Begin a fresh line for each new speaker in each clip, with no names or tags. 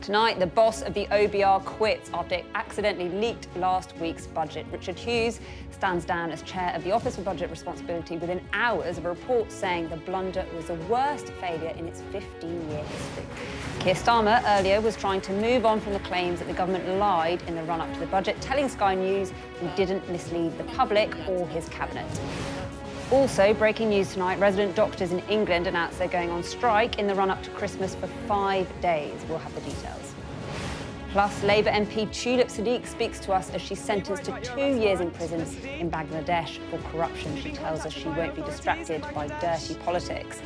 Tonight, the boss of the OBR quits after it accidentally leaked last week's budget. Richard Hughes stands down as chair of the Office for Budget Responsibility within hours of a report saying the blunder was the worst failure in its 15-year history. Keir Starmer earlier was trying to move on from the claims that the government lied in the run-up to the budget, telling Sky News he didn't mislead the public or his cabinet. Also, breaking news tonight, resident doctors in England announced they're going on strike in the run-up to Christmas for 5 days. We'll have the details. Plus, Labour MP Tulip Siddiq speaks to us as she's sentenced to 2 years in prison in Bangladesh for corruption. She tells us she won't be distracted by dirty politics.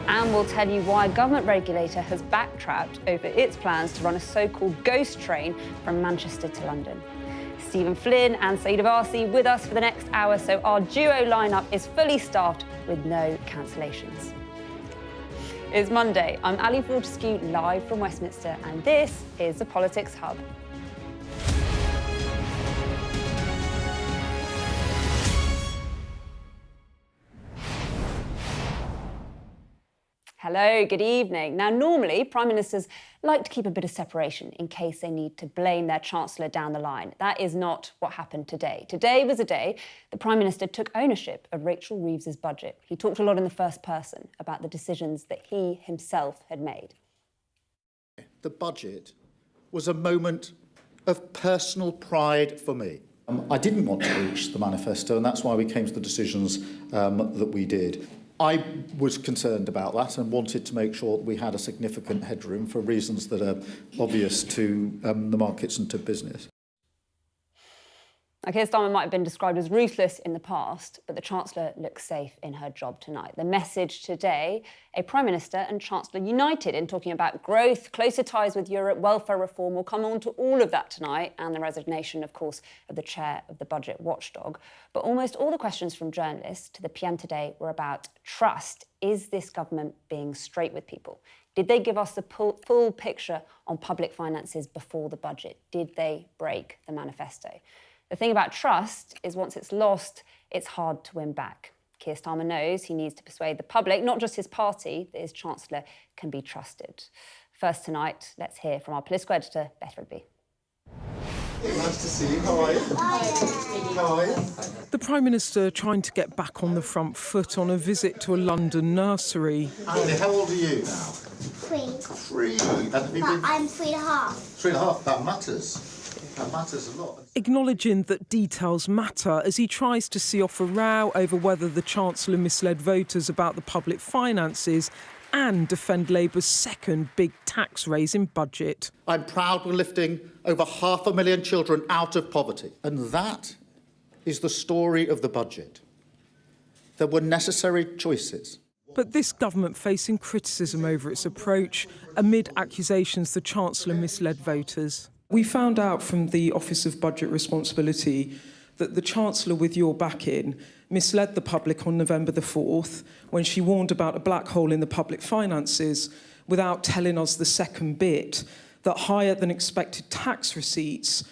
And we'll tell you why a government regulator has backtracked over its plans to run a so-called ghost train from Manchester to London. Stephen Flynn and Saeed Avasi with us for the next hour, so our duo lineup is fully staffed with no cancellations. It's Monday. I'm Ali Fortescue, live from Westminster, and this is the Politics Hub. Hello, good evening. Now, normally, Prime Ministers like to keep a bit of separation in case they need to blame their Chancellor down the line. That is not what happened today. Today was a day the Prime Minister took ownership of Rachel Reeves' budget. He talked a lot in the first person about the decisions that he himself had made.
The budget was a moment of personal pride for me. I didn't want to breach the manifesto, and that's why we came to the decisions that we did. I was concerned about that and wanted to make sure that we had a significant headroom for reasons that are obvious to the markets and to business.
Keir Starmer might have been described as ruthless in the past, but the Chancellor looks safe in her job tonight. The message today, a Prime Minister and Chancellor united in talking about growth, closer ties with Europe, welfare reform. We'll come on to all of that tonight, and the resignation, of course, of the chair of the budget watchdog. But almost all the questions from journalists to the PM today were about trust. Is this government being straight with people? Did they give us the full picture on public finances before the budget? Did they break the manifesto? The thing about trust is once it's lost, it's hard to win back. Keir Starmer knows he needs to persuade the public, not just his party, that his Chancellor can be trusted. First tonight, let's hear from our political editor, Beth Rigby.
Nice to see you. How are you? How are you?
The Prime Minister trying to get back on the front foot on a visit to a London nursery.
Andy, how old are you now?
3.
3.
But I'm 3.5.
3.5. That matters. That matters a lot.
Acknowledging that details matter as he tries to see off a row over whether the Chancellor misled voters about the public finances and defend Labour's second big tax raise in budget.
I'm proud we're lifting over 500,000 children out of poverty. And that is the story of the budget. There were necessary choices.
But this government facing criticism over its approach amid accusations the Chancellor misled voters. We found out from the Office of Budget Responsibility that the Chancellor, with your backing, misled the public on November the 4th when she warned about a black hole in the public finances without telling us the second bit, that higher than expected tax receipts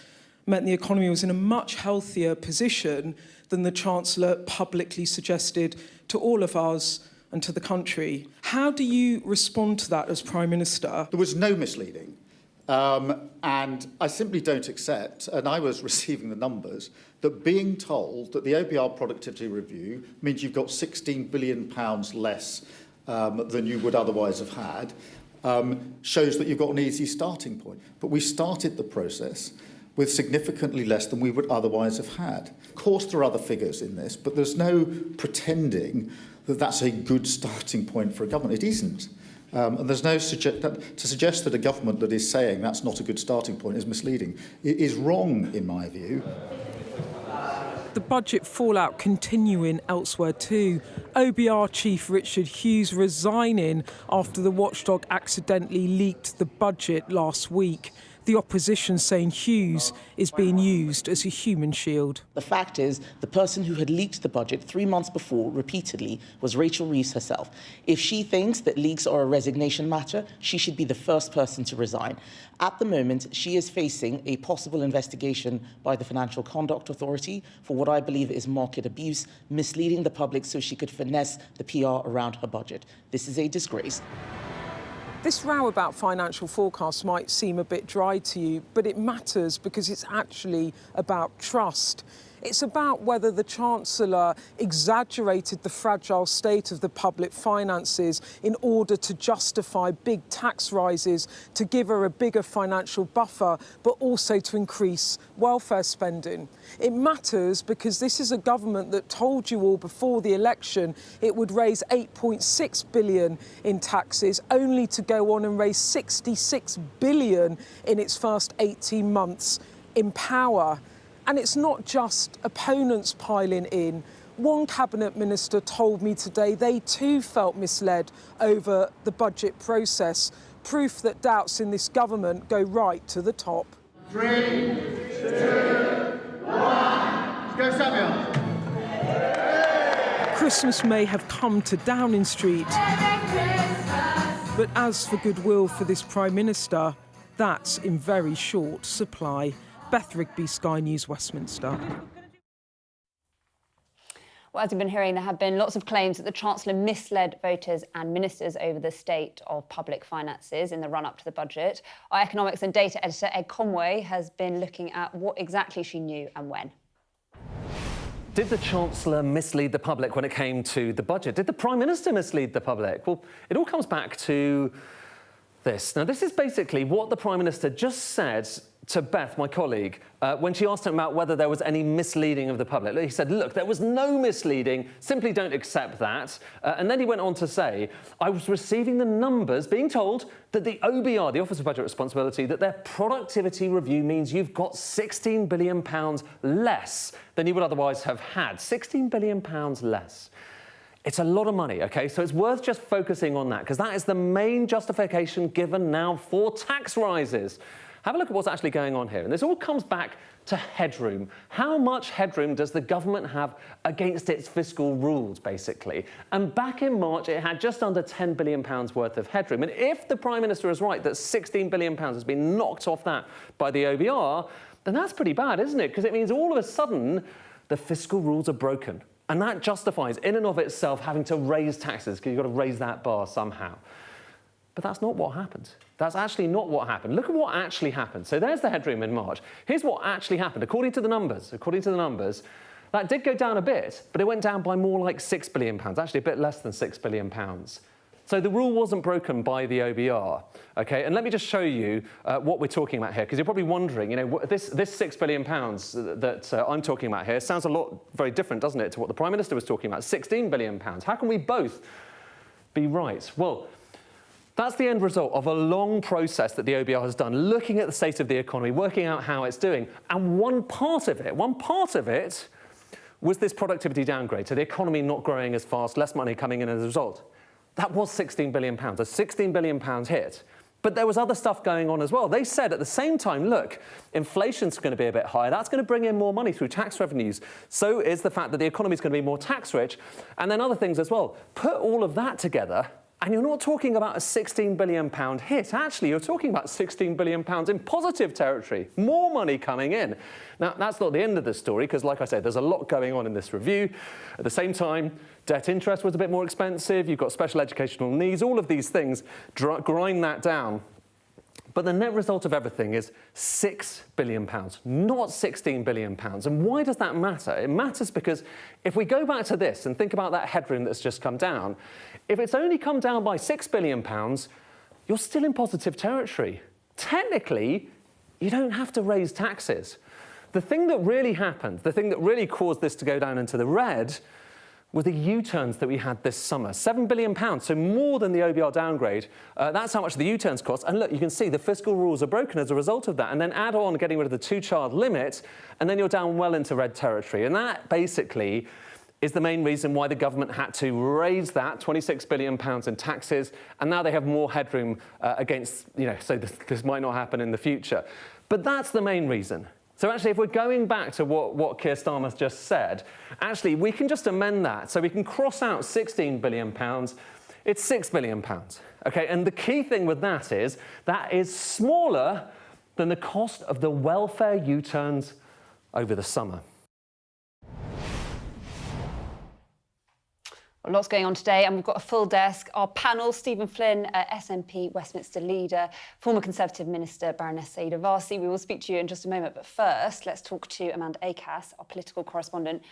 meant the economy was in a much healthier position than the Chancellor publicly suggested to all of us and to the country. How do you respond to that as Prime Minister?
There was no misleading. And I simply don't accept, and I was receiving the numbers, that being told that the OBR productivity review means you've got £16 billion less than you would otherwise have had, shows that you've got an easy starting point. But we started the process with significantly less than we would otherwise have had. Of course, there are other figures in this, but there's no pretending that that's a good starting point for a government. It isn't. And there's no to suggest that a government that is saying that's not a good starting point is misleading. It is wrong, in my view.
The budget fallout continuing elsewhere too. OBR chief Richard Hughes resigning after the watchdog accidentally leaked the budget last week. The opposition saying Hughes is being used as a human shield.
The fact is, the person who had leaked the budget 3 months before repeatedly was Rachel Reeves herself. If she thinks that leaks are a resignation matter, she should be the first person to resign. At the moment, she is facing a possible investigation by the Financial Conduct Authority for what I believe is market abuse, misleading the public so she could finesse the PR around her budget. This is a disgrace.
This row about financial forecasts might seem a bit dry to you, but it matters because it's actually about trust. It's about whether the Chancellor exaggerated the fragile state of the public finances in order to justify big tax rises, to give her a bigger financial buffer, but also to increase welfare spending. It matters because this is a government that told you all before the election it would raise 8.6 billion in taxes, only to go on and raise 66 billion in its first 18 months in power. And it's not just opponents piling in. One cabinet minister told me today they too felt misled over the budget process, proof that doubts in this government go right to the top.
3, 2, 1. Let's go, Samuel.
Christmas may have come to Downing Street, but as for goodwill for this Prime Minister, that's in very short supply. Beth Rigby, Sky News, Westminster.
Well, as you've been hearing, there have been lots of claims that the Chancellor misled voters and ministers over the state of public finances in the run-up to the budget. Our economics and data editor, Ed Conway, has been looking at what exactly she knew and when.
Did the Chancellor mislead the public when it came to the budget? Did the Prime Minister mislead the public? Well, it all comes back to this. Now, this is basically what the Prime Minister just said to Beth, my colleague, when she asked him about whether there was any misleading of the public. He said, look, there was no misleading, simply don't accept that. And then he went on to say, I was receiving the numbers, being told that the OBR, the Office of Budget Responsibility, that their productivity review means you've got £16 billion less than you would otherwise have had. £16 billion less. It's a lot of money, OK? So it's worth just focusing on that, because that is the main justification given now for tax rises. Have a look at what's actually going on here. And this all comes back to headroom. How much headroom does the government have against its fiscal rules, basically? And back in March, it had just under £10 billion worth of headroom. And if the Prime Minister is right that £16 billion has been knocked off that by the OBR, then that's pretty bad, isn't it? Because it means all of a sudden the fiscal rules are broken. And that justifies, in and of itself, having to raise taxes, because you've got to raise that bar somehow. But that's not what happened. That's actually not what happened. Look at what actually happened. So there's the headroom in March. Here's what actually happened. According to the numbers, that did go down a bit, but it went down by more like £6 billion, actually a bit less than £6 billion. So the rule wasn't broken by the OBR, OK? And let me just show you what we're talking about here, because you're probably wondering, you know, this £6 billion that I'm talking about here sounds a lot very different, doesn't it, to what the Prime Minister was talking about, £16 billion. How can we both be right? Well, that's the end result of a long process that the OBR has done, looking at the state of the economy, working out how it's doing. And one part of it was this productivity downgrade, so the economy not growing as fast, less money coming in as a result. That was £16 billion, a £16 billion hit. But there was other stuff going on as well. They said at the same time, look, inflation's going to be a bit higher. That's going to bring in more money through tax revenues. So is the fact that the economy is going to be more tax rich. And then other things as well. Put all of that together, and you're not talking about a £16 billion hit. Actually, you're talking about £16 billion in positive territory. More money coming in. Now, that's not the end of the story, because like I said, there's a lot going on in this review. At the same time, debt interest was a bit more expensive. You've got special educational needs. All of these things grind that down. But the net result of everything is £6 billion, not £16 billion. And why does that matter? It matters because if we go back to this and think about that headroom that's just come down, if it's only come down by £6 billion, you're still in positive territory. Technically, you don't have to raise taxes. The thing that really happened, the thing that really caused this to go down into the red, were the U-turns that we had this summer. £7 billion, so more than the OBR downgrade. That's how much the U-turns cost. And look, you can see the fiscal rules are broken as a result of that. And then add on getting rid of the two-child limit, and then you're down well into red territory. And that basically is the main reason why the government had to raise that £26 billion in taxes. And now they have more headroom against, you know, so this might not happen in the future. But that's the main reason. So actually, if we're going back to what Keir Starmer just said, actually, we can just amend that. So we can cross out £16 billion. It's £6 billion. OK, and the key thing with that is smaller than the cost of the welfare U-turns over the summer.
Well, lots going on today, and we've got a full desk. Our panel: Stephen Flynn, SNP Westminster leader, former Conservative Minister Baroness Saida Warsi. We will speak to you in just a moment, but first, let's talk to Amanda Acass, our political correspondent.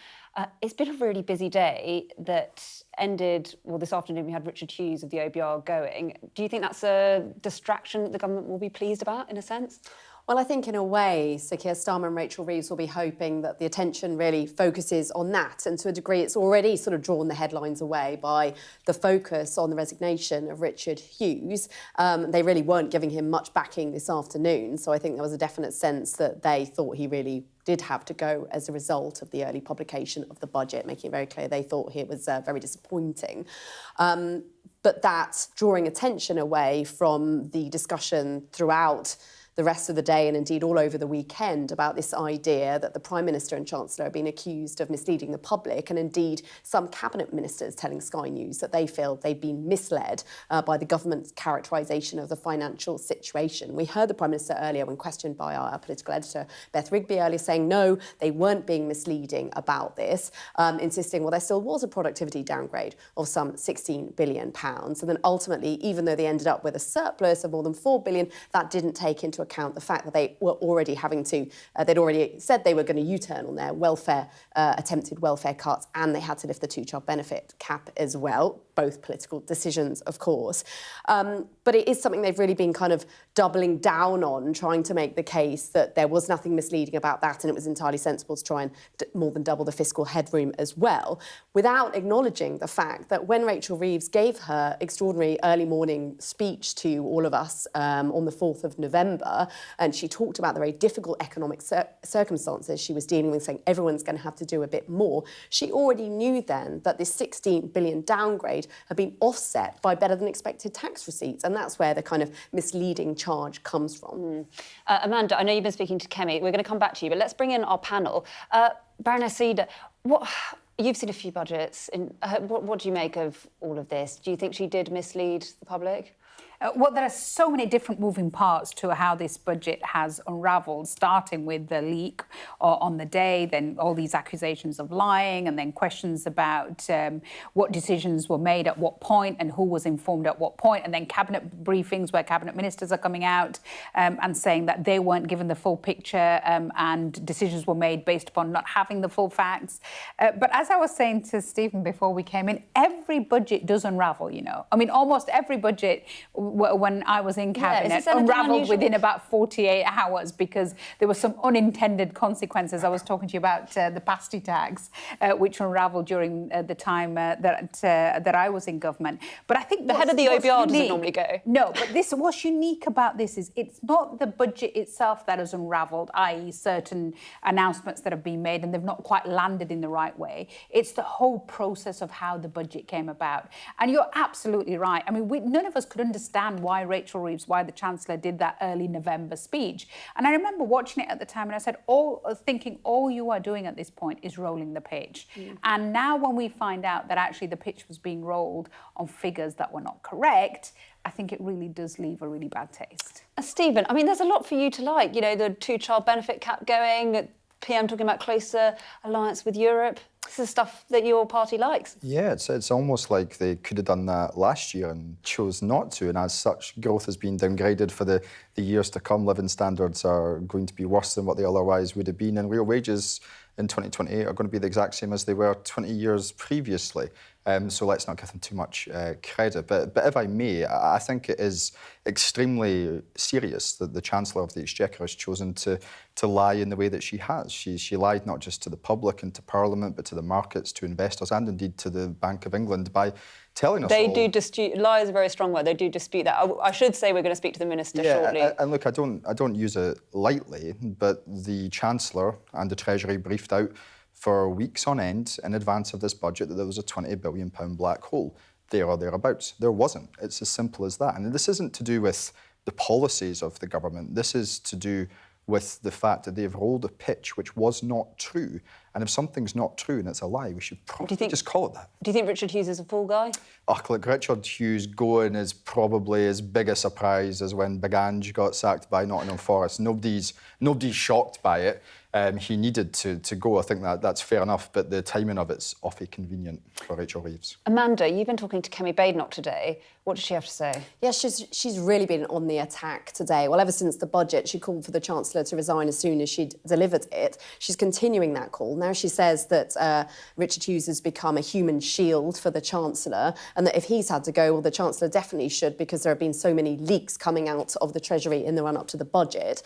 It's been a really busy day that ended, well, this afternoon we had Richard Hughes of the OBR going. Do you think that's a distraction that the government will be pleased about, in a sense?
Well, I think in a way, Sir Keir Starmer and Rachel Reeves will be hoping that the attention really focuses on that. And to a degree, it's already sort of drawn the headlines away by the focus on the resignation of Richard Hughes. They really weren't giving him much backing this afternoon. So I think there was a definite sense that they thought he really did have to go as a result of the early publication of the budget, making it very clear they thought it was very disappointing. But that's drawing attention away from the discussion throughout the rest of the day and indeed all over the weekend about this idea that the Prime Minister and Chancellor have been accused of misleading the public, and indeed some cabinet ministers telling Sky News that they feel they've been misled by the government's characterisation of the financial situation. We heard the Prime Minister earlier when questioned by our political editor Beth Rigby earlier saying no, they weren't being misleading about this, insisting, well, there still was a productivity downgrade of some £16 billion. And then ultimately, even though they ended up with a surplus of more than £4 billion, that didn't take into account the fact that they were already having to, they'd already said they were going to U-turn on their attempted welfare cuts, and they had to lift the two-child benefit cap as well. Both political decisions, of course. But it is something they've really been kind of doubling down on, trying to make the case that there was nothing misleading about that and it was entirely sensible to try and more than double the fiscal headroom as well, without acknowledging the fact that when Rachel Reeves gave her extraordinary early morning speech to all of us on the 4th of November, and she talked about the very difficult economic circumstances she was dealing with, saying everyone's going to have to do a bit more, she already knew then that this £16 billion downgrade had been offset by better than expected tax receipts, and that's where the kind of misleading charge comes from.
Amanda, I know you've been speaking to Kemi. We're going to come back to you, but let's bring in our panel. Baroness Saida, you've seen a few budgets. What do you make of all of this? Do you think she did mislead the public?
Well, there are so many different moving parts to how this budget has unravelled, starting with the leak on the day, then all these accusations of lying, and then questions about what decisions were made at what point and who was informed at what point, and then cabinet briefings where cabinet ministers are coming out and saying that they weren't given the full picture and decisions were made based upon not having the full facts. But as I was saying to Stephen before we came in, every budget does unravel, you know. I mean, almost every budget when I was in cabinet unravelled within about 48 hours because there were some unintended consequences. I was talking to you about the pasty tax, which unravelled during the time that I was in government. But I think
the head of the OBR doesn't normally go.
No, but what's unique about this is it's not the budget itself that has unravelled, i.e. certain announcements that have been made and they've not quite landed in the right way. It's the whole process of how the budget came about. And you're absolutely right. I mean, none of us could understand why Rachel Reeves, why the Chancellor did that early November speech. And I remember watching it at the time and I said, thinking all you are doing at this point is rolling the pitch. And now when we find out that actually the pitch was being rolled on figures that were not correct, I think it really does leave a really bad taste.
Stephen, I mean, there's a lot for you to like. You know, the two-child benefit cap going, PM talking about closer alliance with Europe. This is stuff that your party likes.
Yeah, it's almost like they could have done that last year and chose not to. And as such, growth has been downgraded for the years to come. Living standards are going to be worse than what they otherwise would have been. And real wages in 2028 are going to be the exact same as they were 20 years previously. So let's not give them too much credit. But if I may, I think it is extremely serious that the Chancellor of the Exchequer has chosen to lie in the way that she has. She lied not just to the public and to Parliament, but to the markets, to investors, and indeed to the Bank of England by telling us
They do dispute. Lie is a very strong word. They do dispute that. I should say we're going to speak to the Minister shortly.
And look, I don't use it lightly, but the Chancellor and the Treasury briefed out for weeks on end in advance of this budget that there was a £20 billion black hole there or thereabouts. There wasn't. It's as simple as that. And this isn't to do with the policies of the government. This is to do with the fact that they've rolled a pitch which was not true. And if something's not true and it's a lie, we should probably just call it that.
Do you think Richard Hughes is a fall guy?
Oh, look, Richard Hughes going is probably as big a surprise as when Big Ange got sacked by Nottingham Forest. Nobody's shocked by it. He needed to go. I think that's fair enough, but the timing of it's awfully convenient for Rachel Reeves.
Amanda, you've been talking to Kemi Badenoch today. What does she have to say?
Yeah, she's really been on the attack today. Well, ever since the budget, she called for the Chancellor to resign as soon as she'd delivered it. She's continuing that call. Now she says that Richard Hughes has become a human shield for the Chancellor, and that if he's had to go, well, the Chancellor definitely should, because there have been so many leaks coming out of the Treasury in the run-up to the budget.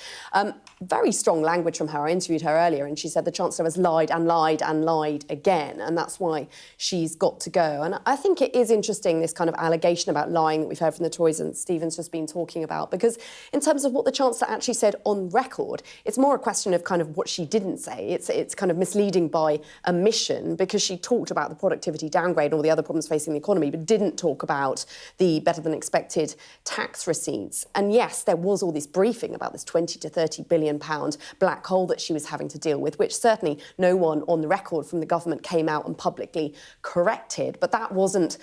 Very strong language from her. I interviewed her earlier, and she said the Chancellor has lied and lied and lied again, and that's why she's got to go. And I think it is interesting, this kind of allegation about lying that we've heard from the Tories and Stephen's just been talking about, because in terms of what the Chancellor actually said on record, it's more a question of kind of what she didn't say. It's kind of misleading by omission, because she talked about the productivity downgrade and all the other problems facing the economy, but didn't talk about the better-than-expected tax receipts. And yes, there was all this briefing about this £20 to £30 billion black hole that she was having to deal with, which certainly no one on the record from the government came out and publicly corrected. But that wasn't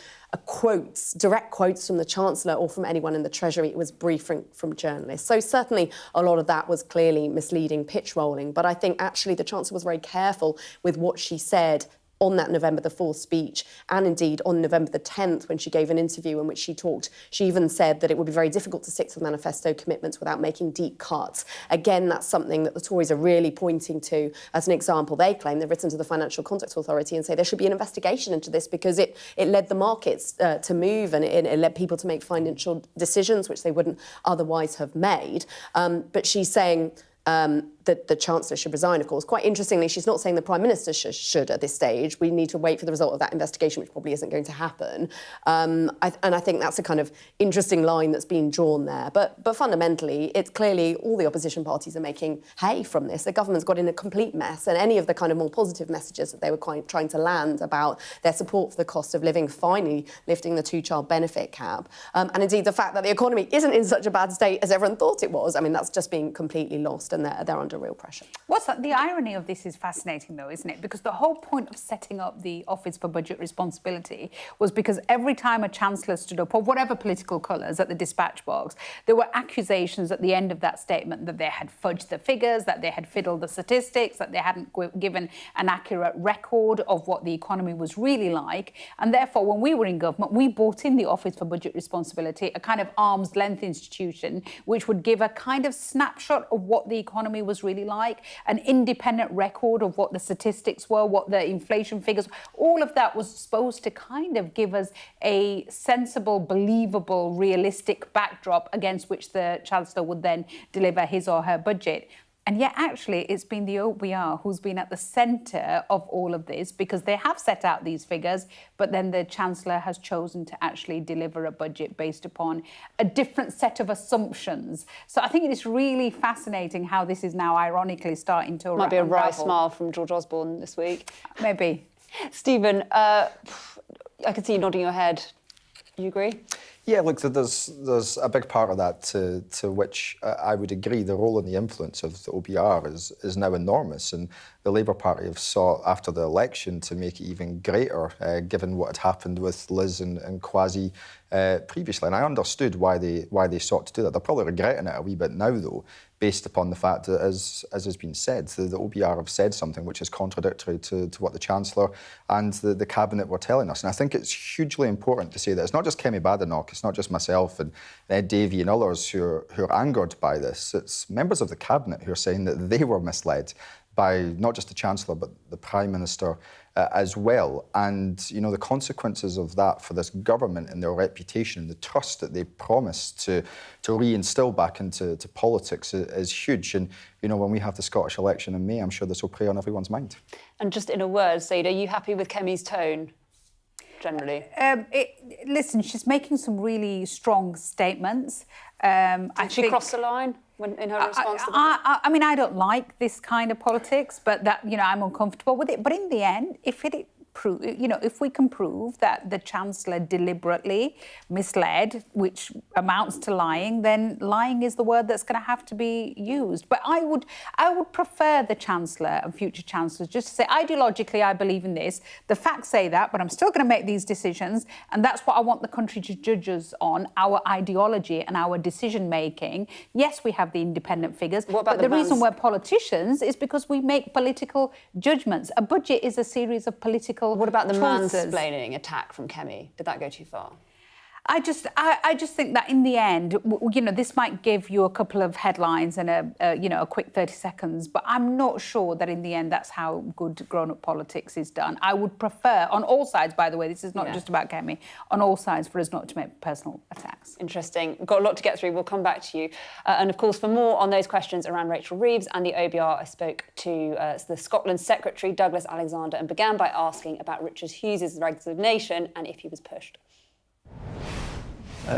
direct quotes from the Chancellor or from anyone in the Treasury. It was briefing from journalists. So certainly a lot of that was clearly misleading pitch rolling. But I think actually the Chancellor was very careful with what she said on that November the 4th speech, and indeed on November the 10th when she gave an interview in which she even said that it would be very difficult to stick to the manifesto commitments without making deep cuts. Again, that's something that the Tories are really pointing to as an example. They claim they've written to the Financial Conduct Authority and say there should be an investigation into this, because it led the markets to move, and it led people to make financial decisions which they wouldn't otherwise have made. But she's saying that the Chancellor should resign, of course. Quite interestingly, she's not saying the Prime Minister should at this stage. We need to wait for the result of that investigation, which probably isn't going to happen. And I think that's a kind of interesting line that's been drawn there. But fundamentally, it's clearly all the opposition parties are making hay from this. The government's got in a complete mess, and any of the kind of more positive messages that they were trying to land about their support for the cost of living, finally lifting the two-child benefit cap, and indeed the fact that the economy isn't in such a bad state as everyone thought it was, I mean, that's just been completely lost, and they're under real pressure.
What's that? The irony of this is fascinating, though, isn't it? Because the whole point of setting up the Office for Budget Responsibility was because every time a Chancellor stood up, or whatever political colours, at the dispatch box, there were accusations at the end of that statement that they had fudged the figures, that they had fiddled the statistics, that they hadn't given an accurate record of what the economy was really like. And therefore, when we were in government, we brought in the Office for Budget Responsibility, a kind of arm's length institution, which would give a kind of snapshot of what the economy was really like, an independent record of what the statistics were, what the inflation figures, all of that was supposed to kind of give us a sensible, believable, realistic backdrop against which the Chancellor would then deliver his or her budget. And yet, actually, it's been the OBR who's been at the centre of all of this, because they have set out these figures, but then the Chancellor has chosen to actually deliver a budget based upon a different set of assumptions. So I think it is really fascinating how this is now ironically starting to
Might be a wry smile from George Osborne this week.
Maybe.
Stephen, I can see you nodding your head. You agree?
Yeah, look, there's a big part of that to which I would agree. The role and the influence of the OBR is now enormous, and the Labour Party have sought after the election to make it even greater, given what had happened with Liz and Kwasi previously. And I understood why they sought to do that. They're probably regretting it a wee bit now, though, based upon the fact that, as has been said, the OBR have said something which is contradictory to what the Chancellor and the Cabinet were telling us. And I think it's hugely important to say that it's not just Kemi Badenoch, it's not just myself and Ed Davey and others who are angered by this. It's members of the Cabinet who are saying that they were misled by not just the Chancellor but the Prime Minister as well. And, you know, the consequences of that for this government and their reputation and the trust that they promised to reinstill back into politics is huge. And, you know, when we have the Scottish election in May, I'm sure this will prey on everyone's mind.
And just in a word, Said, are you happy with Kemi's tone, generally?
Listen, she's making some really strong statements.
Did she cross the line in her response to that?
I mean, I don't like this kind of politics, but that, you know, I'm uncomfortable with it. But in the end, if it prove, if we can prove that the Chancellor deliberately misled, which amounts to lying, then lying is the word that's going to have to be used. But I would prefer the Chancellor and future Chancellors just to say, ideologically, I believe in this. The facts say that, but I'm still going to make these decisions. And that's what I want the country to judge us on, our ideology and our decision-making. Yes, we have the independent figures, but the reason we're politicians is because we make political judgments. A budget is a series of political
What about the
choices.
mansplaining attack from Kemi? Did that go too far?
I just think that in the end, this might give you a couple of headlines and a quick 30 seconds, but I'm not sure that in the end that's how good grown-up politics is done. I would prefer, on all sides, by the way, this is not just about Kemi, on all sides for us not to make personal attacks.
Interesting. We've got a lot to get through. We'll come back to you. And of course, for more on those questions around Rachel Reeves and the OBR, I spoke to the Scotland Secretary, Douglas Alexander, and began by asking about Richard Hughes' resignation and if he was pushed.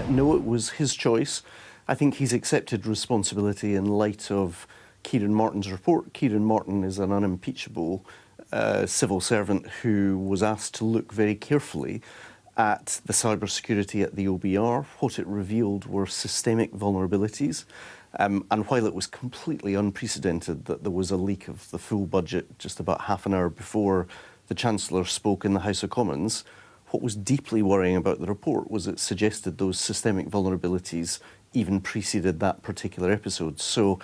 No, it was his choice. I think he's accepted responsibility in light of Kieran Martin's report. Kieran Martin is an unimpeachable civil servant who was asked to look very carefully at the cybersecurity at the OBR. What it revealed were systemic vulnerabilities. And while it was completely unprecedented that there was a leak of the full budget just about half an hour before the Chancellor spoke in the House of Commons, what was deeply worrying about the report was it suggested those systemic vulnerabilities even preceded that particular episode. So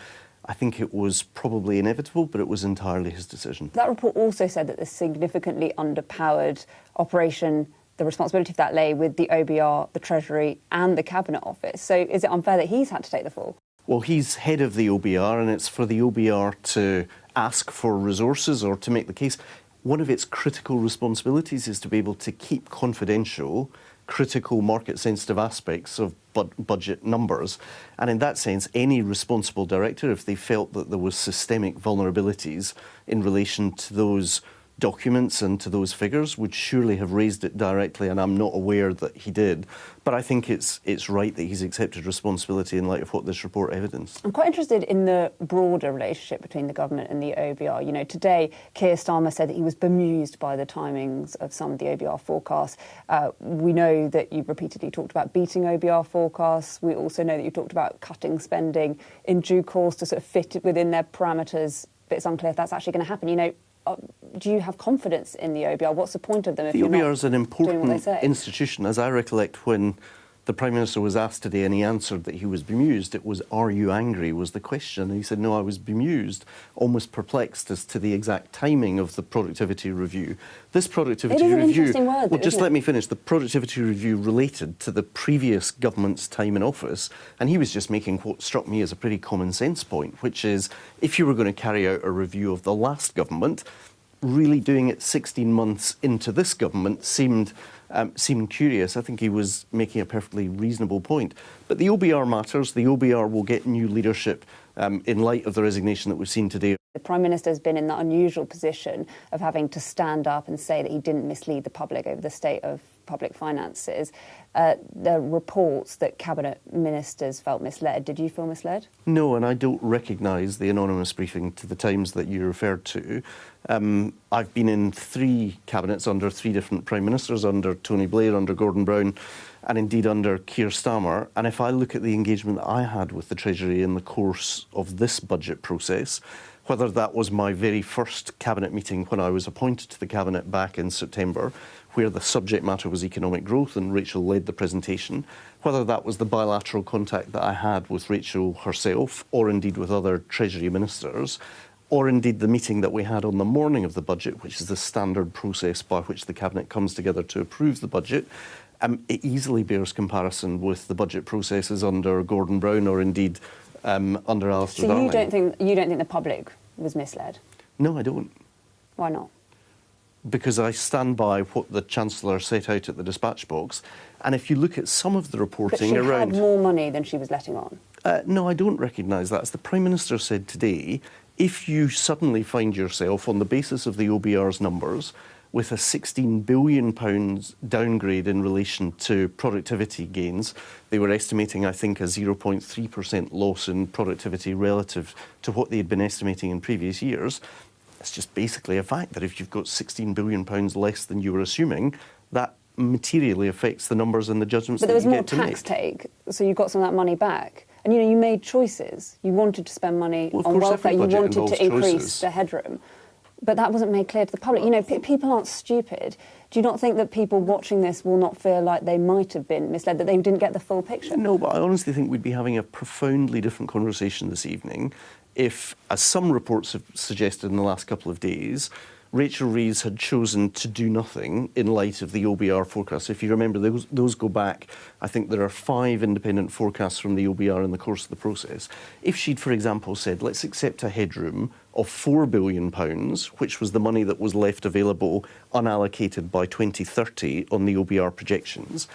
I think it was probably inevitable, but it was entirely his decision.
That report also said that the significantly underpowered operation, the responsibility for that lay with the OBR, the Treasury and the Cabinet Office. So is it unfair that he's had to take the fall?
Well, he's head of the OBR, and it's for the OBR to ask for resources or to make the case. One of its critical responsibilities is to be able to keep confidential, critical market-sensitive aspects of budget numbers. And in that sense, any responsible director, if they felt that there was systemic vulnerabilities in relation to those documents and to those figures, would surely have raised it directly, and I'm not aware that he did. But I think it's right that he's accepted responsibility in light of what this report evidenced.
I'm quite interested in the broader relationship between the government and the OBR. Today, Keir Starmer said that he was bemused by the timings of some of the OBR forecasts. We know that you've repeatedly talked about beating OBR forecasts. We also know that you talked about cutting spending in due course to sort of fit it within their parameters, but it's unclear if that's actually going to happen. Do you have confidence in the OBR? What's the point of them if
the
you're not
OBR is an important
doing what they say?
institution. As I recollect, when the Prime Minister was asked today and he answered that he was bemused, it was, "Are you angry?" was the question. And he said, "No, I was bemused," almost perplexed as to the exact timing of the productivity review. This productivity
review...
It is an interesting
word,
well, just let me finish. The productivity review related to the previous government's time in office, and he was just making what struck me as a pretty common sense point, which is, if you were going to carry out a review of the last government, really doing it 16 months into this government seemed curious. I think he was making a perfectly reasonable point. But the OBR matters. The OBR will get new leadership in light of the resignation that we've seen today.
The Prime Minister has been in that unusual position of having to stand up and say that he didn't mislead the public over the state of public finances. There are reports that Cabinet Ministers felt misled. Did you feel misled?
No, and I don't recognise the anonymous briefing to the Times that you referred to. I've been in 3 cabinets under 3 different Prime Ministers, under Tony Blair, under Gordon Brown, and indeed under Keir Starmer. And if I look at the engagement that I had with the Treasury in the course of this budget process, whether that was my very first Cabinet meeting when I was appointed to the Cabinet back in September, where the subject matter was economic growth and Rachel led the presentation, whether that was the bilateral contact that I had with Rachel herself, or indeed with other Treasury ministers, or indeed the meeting that we had on the morning of the budget, which is the standard process by which the Cabinet comes together to approve the budget, it easily bears comparison with the budget processes under Gordon Brown or indeed under Alistair Darling.
So you don't think the public was misled?
No, I don't.
Why not?
Because I stand by what the Chancellor set out at the dispatch box. And if you look at some of the reporting around...
But she had more money than she was letting on.
No, I don't recognise that. As the Prime Minister said today, if you suddenly find yourself on the basis of the OBR's numbers with a £16 billion downgrade in relation to productivity gains, they were estimating, I think, a 0.3% loss in productivity relative to what they had been estimating in previous years. It's just basically a fact that if you've got £16 billion less than you were assuming, that materially affects the numbers and the judgments
that you get to make. But there was more tax take, so you got some of that money back. And, you made choices. You wanted to spend money on welfare. You wanted to increase the headroom. But that wasn't made clear to the public. People aren't stupid. Do you not think that people watching this will not feel like they might have been misled, that they didn't get the full picture?
No, but I honestly think we'd be having a profoundly different conversation this evening if, as some reports have suggested in the last couple of days, Rachel Reeves had chosen to do nothing in light of the OBR forecasts. If you remember, those go back, I think there are 5 independent forecasts from the OBR in the course of the process. If she'd, for example, said, let's accept a headroom of £4 billion, which was the money that was left available unallocated by 2030 on the OBR projections,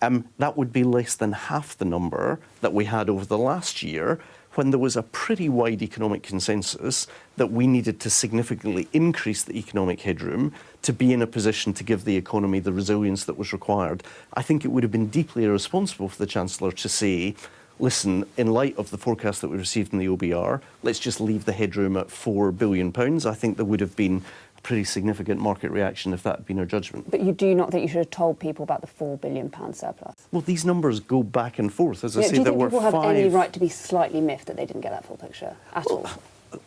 that would be less than half the number that we had over the last year, when there was a pretty wide economic consensus that we needed to significantly increase the economic headroom to be in a position to give the economy the resilience that was required. I think it would have been deeply irresponsible for the Chancellor to say, listen, in light of the forecast that we received in the OBR, let's just leave the headroom at £4 billion. I think there would have been a pretty significant market reaction if that had been her judgment.
But you do not think you should have told people about the £4 billion surplus?
Well, these numbers go back and forth. As I say,
do you
there
think
were
people have
5...
any right to be slightly miffed that they didn't get that full picture at all?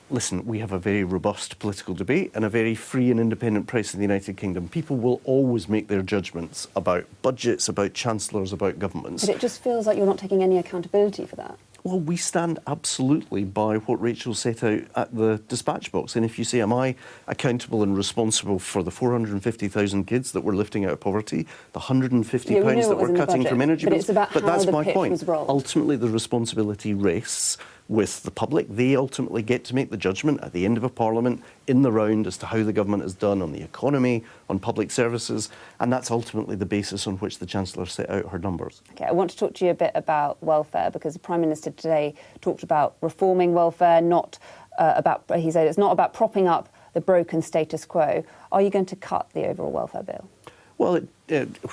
Listen, we have a very robust political debate and a very free and independent press in the United Kingdom. People will always make their judgments about budgets, about chancellors, about governments.
But it just feels like you're not taking any accountability for that.
Well, we stand absolutely by what Rachel set out at the dispatch box. And if you say, am I accountable and responsible for the 450,000 kids that we're lifting out of poverty, the £150 that we're cutting from energy bills? But that's my point. Ultimately, the responsibility rests with the public. They ultimately get to make the judgment at the end of a parliament in the round as to how the government has done on the economy, on public services, and that's ultimately the basis on which the Chancellor set out her numbers.
OK, I want to talk to you a bit about welfare, because the Prime Minister today talked about reforming welfare, he said it's not about propping up the broken status quo. Are you going to cut the overall welfare bill?
Well,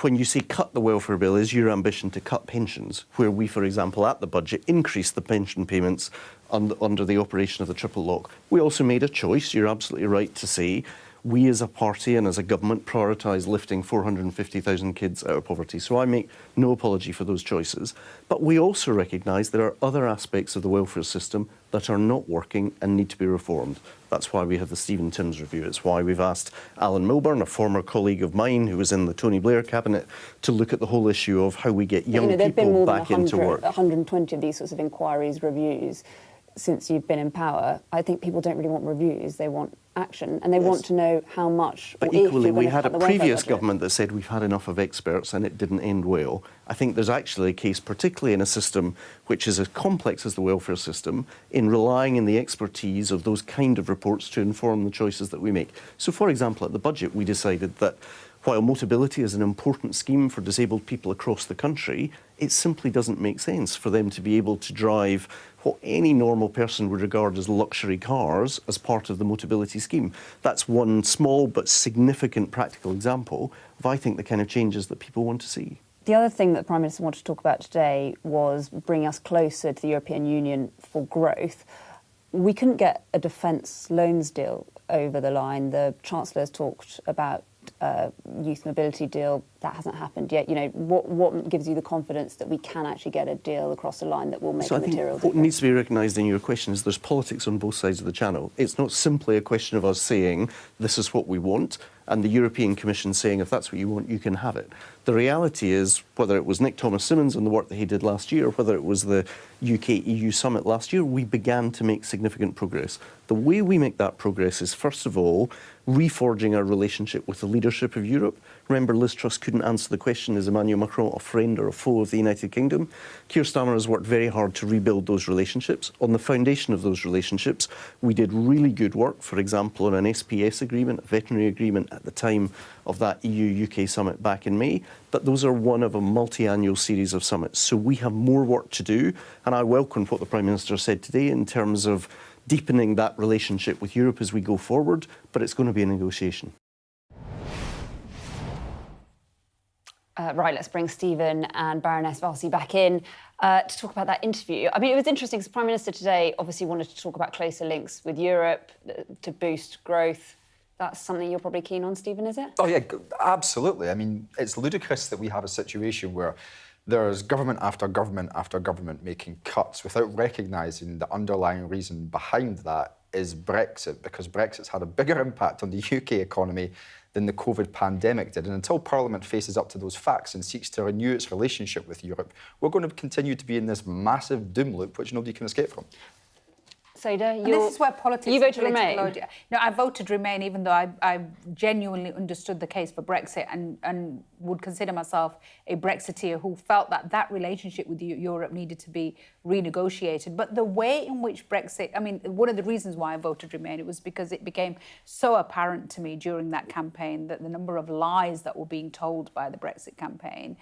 when you say cut the welfare bill, is your ambition to cut pensions, where we, for example, at the budget, increased the pension payments under the operation of the triple lock. We also made a choice, you're absolutely right to say, we as a party and as a government prioritise lifting 450,000 kids out of poverty. So I make no apology for those choices. But we also recognise there are other aspects of the welfare system that are not working and need to be reformed. That's why we have the Stephen Timms review. It's why we've asked Alan Milburn, a former colleague of mine who was in the Tony Blair cabinet, to look at the whole issue of how we get young people back into work.
120 of these sorts of inquiries, reviews, since you've been in power. I think people don't really want reviews, they want action, and they want to know how much.
But equally, we had a previous government that said we've had enough of experts and it didn't end well. I think there's actually a case, particularly in a system which is as complex as the welfare system, in relying on the expertise of those kind of reports to inform the choices that we make. So, for example, at the budget, we decided that while Motability is an important scheme for disabled people across the country, it simply doesn't make sense for them to be able to drive what any normal person would regard as luxury cars as part of the Motability scheme. That's one small but significant practical example of, I think, the kind of changes that people want to see.
The other thing that the Prime Minister wanted to talk about today was bringing us closer to the European Union for growth. We couldn't get a defence loans deal over the line. The Chancellor has talked about youth mobility deal. That hasn't happened yet. What gives you the confidence that we can actually get a deal across the line that will make a material difference?
What needs to be recognised in your question is there's politics on both sides of the channel. It's not simply a question of us saying this is what we want and the European Commission saying if that's what you want, you can have it. The reality is, whether it was Nick Thomas-Symonds and the work that he did last year, or whether it was the UK-EU summit last year, we began to make significant progress. The way we make that progress is, first of all, reforging our relationship with the leadership of Europe. Remember, Liz Truss couldn't answer the question, is Emmanuel Macron a friend or a foe of the United Kingdom? Keir Starmer has worked very hard to rebuild those relationships. On the foundation of those relationships, we did really good work, for example, on an SPS agreement, a veterinary agreement at the time of that EU-UK summit back in May. But those are one of a multi-annual series of summits. So we have more work to do. And I welcome what the Prime Minister said today in terms of deepening that relationship with Europe as we go forward. But it's going to be a negotiation.
Right, let's bring Stephen and Baroness Varsi back in to talk about that interview. I mean, it was interesting because the Prime Minister today obviously wanted to talk about closer links with Europe to boost growth. That's something you're probably keen on, Stephen, is it?
Oh, yeah, absolutely. I mean, it's ludicrous that we have a situation where there's government after government after government making cuts without recognising the underlying reason behind that is Brexit, because Brexit's had a bigger impact on the UK economy than the COVID pandemic did. And until Parliament faces up to those facts and seeks to renew its relationship with Europe, we're going to continue to be in this massive doom loop which nobody can escape from.
Seda,
this is where politics...
You voted Remain?
No, I voted Remain, even though I genuinely understood the case for Brexit and would consider myself a Brexiteer who felt that that relationship with Europe needed to be renegotiated. But the way in which Brexit... I mean, one of the reasons why I voted Remain, it was because it became so apparent to me during that campaign that the number of lies that were being told by the Brexit campaign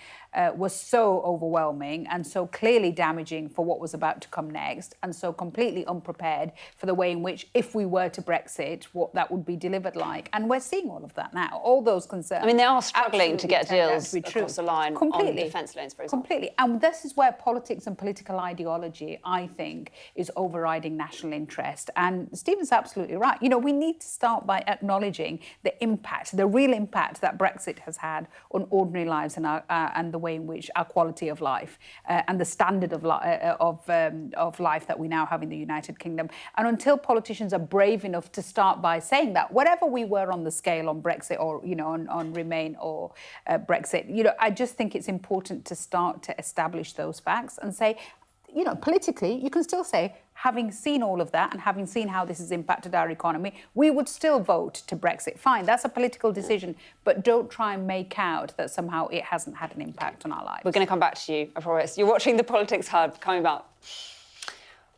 was so overwhelming and so clearly damaging for what was about to come next, and so completely unprepared for the way in which, if we were to Brexit, what that would be delivered like. And we're seeing all of that now, all those concerns.
I mean, they are struggling to get deals across the line on defence loans, for example.
Completely. And this is where politics and political ideology, I think, is overriding national interest. And Stephen's absolutely right. You know, we need to start by acknowledging the impact, the real impact that Brexit has had on ordinary lives and the way in which our quality of life and the standard of life that we now have in the United Kingdom. And until politicians are brave enough to start by saying that, whatever we were on the scale on Brexit or, you know, on Remain or Brexit, you know, I just think it's important to start to establish those facts and say, you know, politically, you can still say, having seen all of that and having seen how this has impacted our economy, we would still vote to Brexit. Fine, that's a political decision, but don't try and make out that somehow it hasn't had an impact on our lives.
We're going to come back to you, I promise. You're watching the Politics Hub coming up.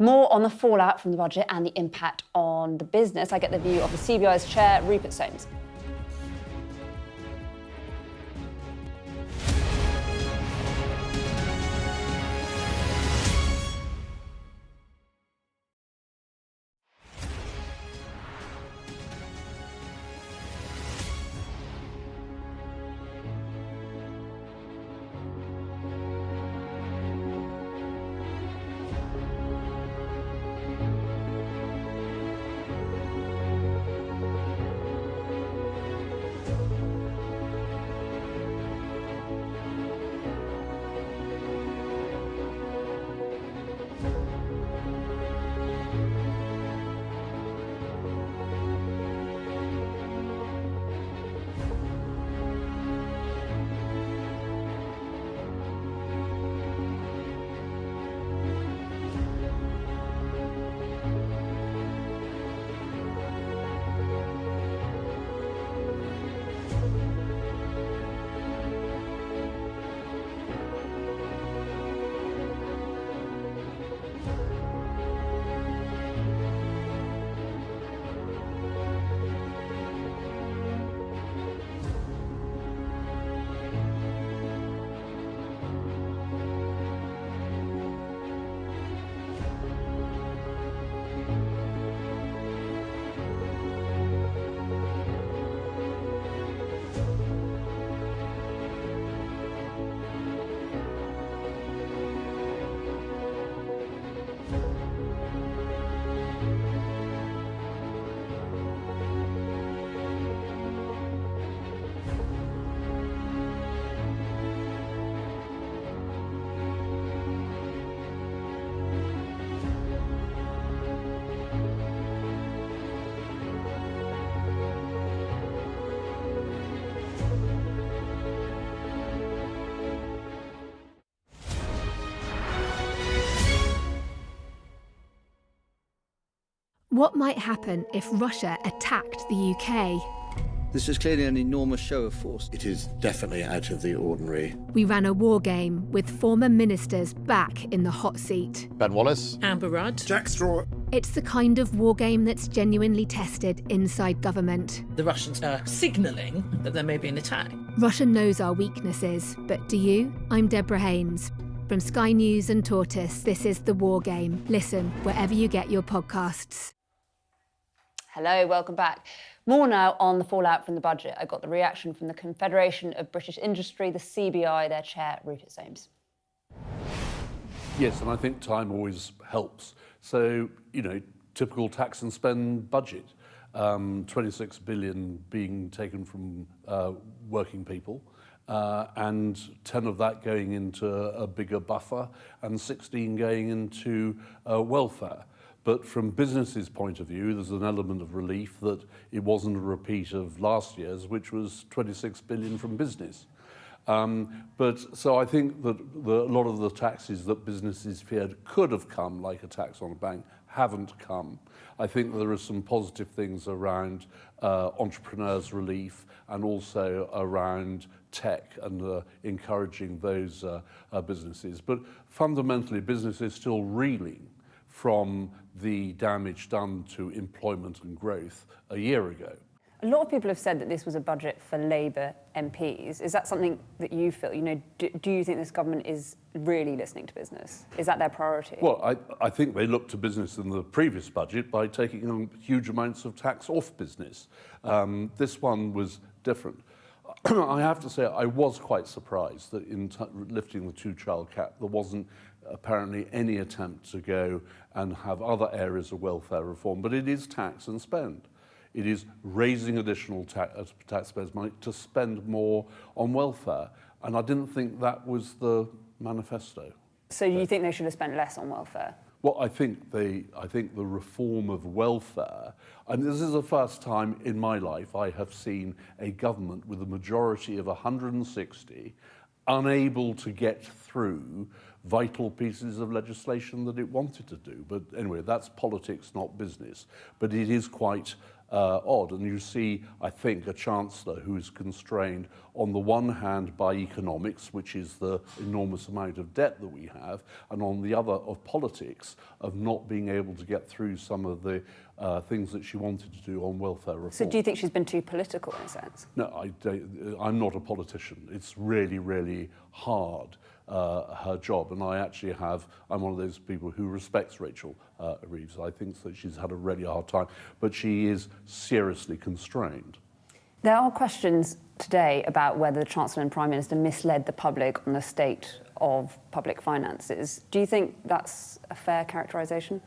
More on the fallout from the budget and the impact on the business. I get the view of the CBI's chair, Rupert Soames.
What might happen if Russia attacked the UK?
This is clearly an enormous show of force.
It is definitely out of the ordinary.
We ran a war game with former ministers back in the hot seat.
Ben Wallace.
Amber Rudd.
Jack Straw.
It's the kind of war game that's genuinely tested inside government.
The Russians are signalling that there may be an attack.
Russia knows our weaknesses, but do you? I'm Deborah Haynes. From Sky News and Tortoise, this is The War Game. Listen wherever you get your podcasts.
Hello, welcome back. More now on the fallout from the budget. I got the reaction from the Confederation of British Industry, the CBI, their chair, Rupert Soames.
Yes, and I think time always helps. So, typical tax and spend budget. 26 billion being taken from working people, and 10 of that going into a bigger buffer, and 16 going into welfare. But from businesses' point of view, there's an element of relief that it wasn't a repeat of last year's, which was 26 billion from business. So I think that a lot of the taxes that businesses feared could have come, like a tax on a bank, haven't come. I think there are some positive things around entrepreneurs' relief and also around tech and encouraging those businesses. But fundamentally, business is still reeling from the damage done to employment and growth a year ago.
A lot of people have said that this was a budget for Labour MPs. Is that something that you feel? Do you think this government is really listening to business? Is that their priority?
Well, I think they looked to business in the previous budget by taking huge amounts of tax off business. This one was different. I have to say I was quite surprised that in lifting the two-child cap, there wasn't apparently any attempt to go and have other areas of welfare reform, but it is tax and spend. It is raising additional taxpayers' money to spend more on welfare. And I didn't think that was the manifesto.
So you think they should have spent less on welfare?
Well, I think the reform of welfare, and this is the first time in my life I have seen a government with a majority of 160 unable to get through vital pieces of legislation that it wanted to do. But anyway, that's politics, not business. But it is quite odd. And you see, I think, a chancellor who is constrained on the one hand by economics, which is the enormous amount of debt that we have, and on the other of politics, of not being able to get through some of the things that she wanted to do on welfare reform.
So do you think she's been too political in a sense?
No, I'm not a politician. It's really, really hard, her job. And I'm one of those people who respects Rachel Reeves. I think that she's had a really hard time, but she is seriously constrained.
There are questions today about whether the Chancellor and Prime Minister misled the public on the state of public finances. Do you think that's a fair characterisation?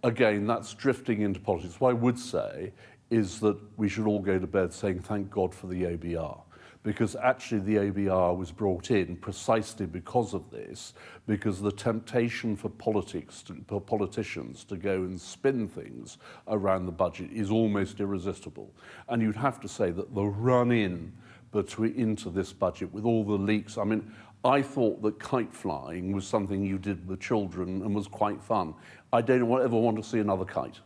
Again, that's drifting into politics. What I would say is that we should all go to bed saying thank God for the OBR. Because actually the OBR was brought in precisely because of this, because the temptation for politicians to go and spin things around the budget is almost irresistible. And you'd have to say that the run-in into this budget with all the leaks, I mean, I thought that kite flying was something you did with children and was quite fun. I don't ever want to see another kite.